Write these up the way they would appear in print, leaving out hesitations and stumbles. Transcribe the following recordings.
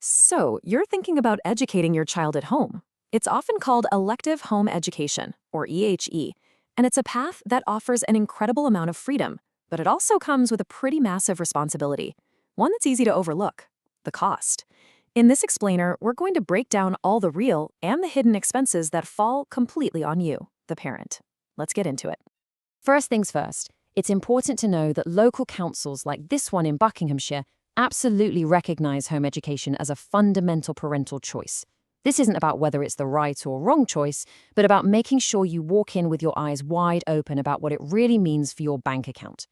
So, you're thinking about educating your child at home. It's often called elective home education, or EHE, and it's a path that offers an incredible amount of freedom, but it also comes with a pretty massive responsibility, one that's easy to overlook: the cost. In this explainer, we're going to break down all the real and the hidden expenses that fall completely on you, the parent. Let's get into it. First things first, it's important to know that local councils like this one in Buckinghamshire absolutely recognise home education as a fundamental parental choice. This isn't about whether it's the right or wrong choice, but about making sure you walk in with your eyes wide open about what it really means for your bank account.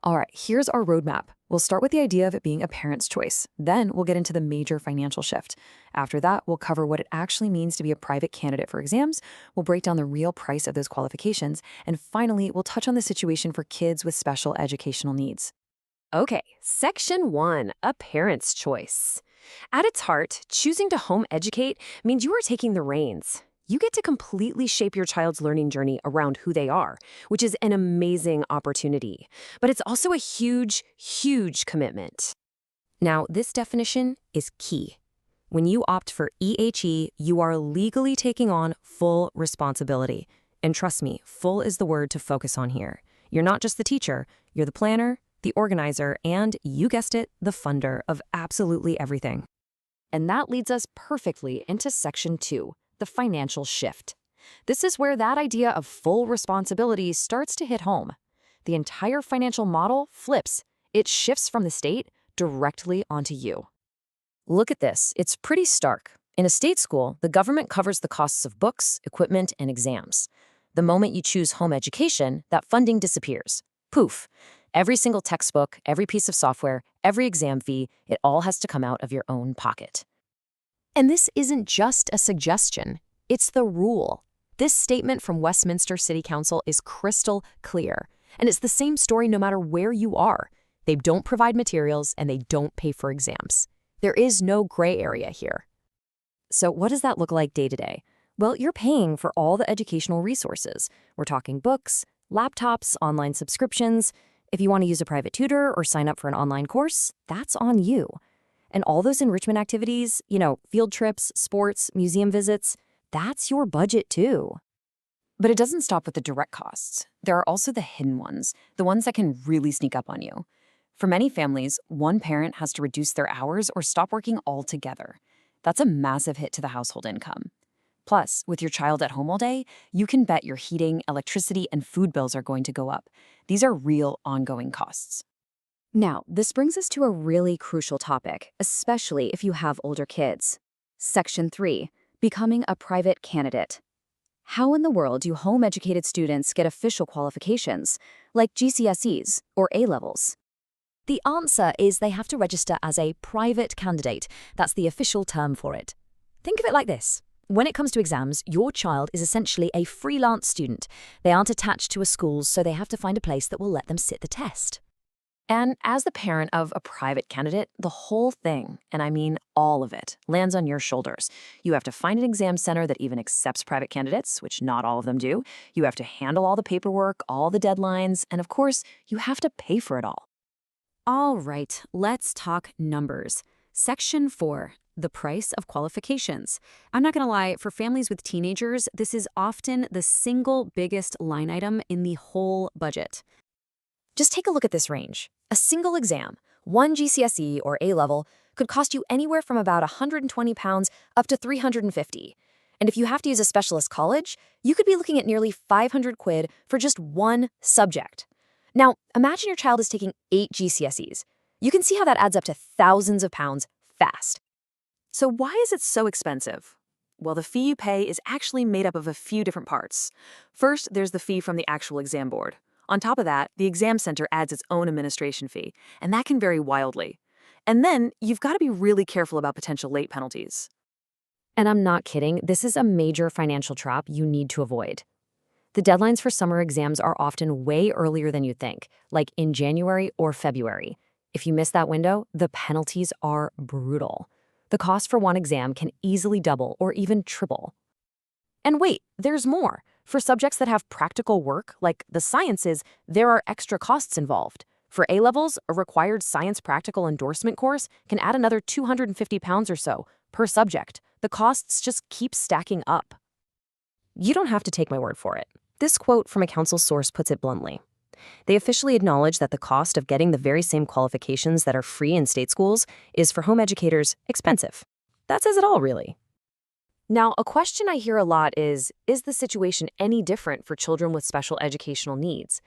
All right, here's our roadmap. We'll start with the idea of it being a parent's choice. Then we'll get into the major financial shift. After that, we'll cover what it actually means to be a private candidate for exams. We'll break down the real price of those qualifications. And finally, we'll touch on the situation for kids with special educational needs. Okay, Section 1, a parent's choice. At its heart, choosing to home educate means you are taking the reins. You get to completely shape your child's learning journey around who they are, which is an amazing opportunity. But it's also a huge, huge commitment. Now, this definition is key. When you opt for EHE, you are legally taking on full responsibility. And trust me, full is the word to focus on here. You're not just the teacher, you're the planner, the organizer, and, you guessed it, the funder of absolutely everything. And that leads us perfectly into Section 2, the financial shift. This is where that idea of full responsibility starts to hit home. The entire financial model flips. It shifts from the state directly onto you. Look at this. It's pretty stark. In a state school, the government covers the costs of books, equipment, and exams. The moment you choose home education, that funding disappears. Poof. Every single textbook, every piece of software, every exam fee, it all has to come out of your own pocket. And this isn't just a suggestion, it's the rule. This statement from Westminster City Council is crystal clear, and it's the same story no matter where you are. They don't provide materials and they don't pay for exams. There is no gray area here. So what does that look like day to day? Well, you're paying for all the educational resources. We're talking books, laptops, online subscriptions. If you want to use a private tutor or sign up for an online course, that's on you. And all those enrichment activities, field trips, sports, museum visits, that's your budget too. But it doesn't stop with the direct costs. There are also the hidden ones, the ones that can really sneak up on you. For many families, one parent has to reduce their hours or stop working altogether. That's a massive hit to the household income. Plus, with your child at home all day, you can bet your heating, electricity, and food bills are going to go up. These are real ongoing costs. Now, this brings us to a really crucial topic, especially if you have older kids. Section 3, becoming a private candidate. How in the world do home-educated students get official qualifications, like GCSEs or A-Levels? The answer is they have to register as a private candidate. That's the official term for it. Think of it like this. When it comes to exams, your child is essentially a freelance student. They aren't attached to a school, so they have to find a place that will let them sit the test. And as the parent of a private candidate, the whole thing, and I mean all of it, lands on your shoulders. You have to find an exam center that even accepts private candidates, which not all of them do. You have to handle all the paperwork, all the deadlines, and of course, you have to pay for it all. All right, let's talk numbers. Section 4. The price of qualifications. I'm not going to lie, for families with teenagers, this is often the single biggest line item in the whole budget. Just take a look at this range. A single exam, one GCSE or A-Level, could cost you anywhere from about £120 up to £350. And if you have to use a specialist college, you could be looking at nearly £500 for just one subject. Now, imagine your child is taking 8 GCSEs. You can see how that adds up to thousands of pounds fast. So why is it so expensive? Well, the fee you pay is actually made up of a few different parts. First, there's the fee from the actual exam board. On top of that, the exam center adds its own administration fee, and that can vary wildly. And then, you've got to be really careful about potential late penalties. And I'm not kidding, this is a major financial trap you need to avoid. The deadlines for summer exams are often way earlier than you think, like in January or February. If you miss that window, the penalties are brutal. The cost for one exam can easily double or even triple. And wait, there's more. For subjects that have practical work, like the sciences, there are extra costs involved. For A-levels, a required science practical endorsement course can add another 250 pounds or so per subject. The costs just keep stacking up. You don't have to take my word for it. This quote from a council source puts it bluntly. They officially acknowledge that the cost of getting the very same qualifications that are free in state schools is, for home educators, expensive. That says it all, really. Now, a question I hear a lot is the situation any different for children with special educational needs?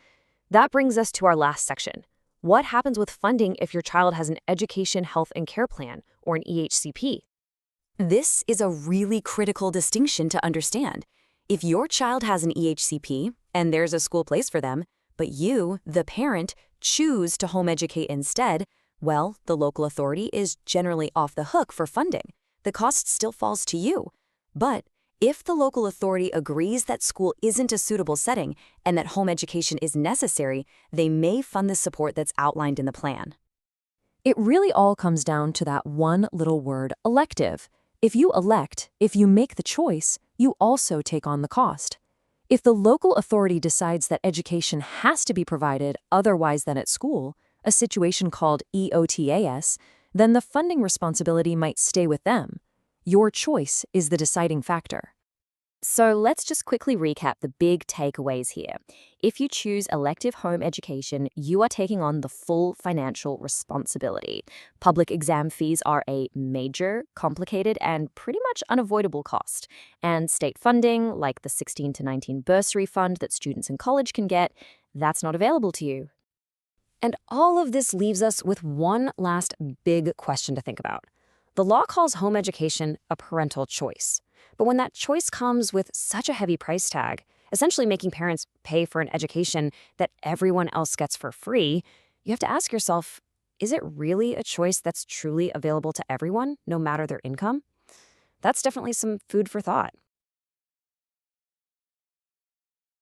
That brings us to our last section. What happens with funding if your child has an Education, Health, and Care Plan, or an EHCP? This is a really critical distinction to understand. If your child has an EHCP, and there's a school place for them, but you, the parent, choose to home educate instead, well, the local authority is generally off the hook for funding. The cost still falls to you. But if the local authority agrees that school isn't a suitable setting and that home education is necessary, they may fund the support that's outlined in the plan. It really all comes down to that one little word, elective. If you elect, if you make the choice, you also take on the cost. If the local authority decides that education has to be provided otherwise than at school, a situation called EOTAS, then the funding responsibility might stay with them. Your choice is the deciding factor. So let's just quickly recap the big takeaways here. If you choose elective home education, you are taking on the full financial responsibility. Public exam fees are a major, complicated, and pretty much unavoidable cost. And state funding, like the 16 to 19 bursary fund that students in college can get, that's not available to you. And all of this leaves us with one last big question to think about. The law calls home education a parental choice. But when that choice comes with such a heavy price tag, essentially making parents pay for an education that everyone else gets for free, you have to ask yourself, is it really a choice that's truly available to everyone, no matter their income? That's definitely some food for thought.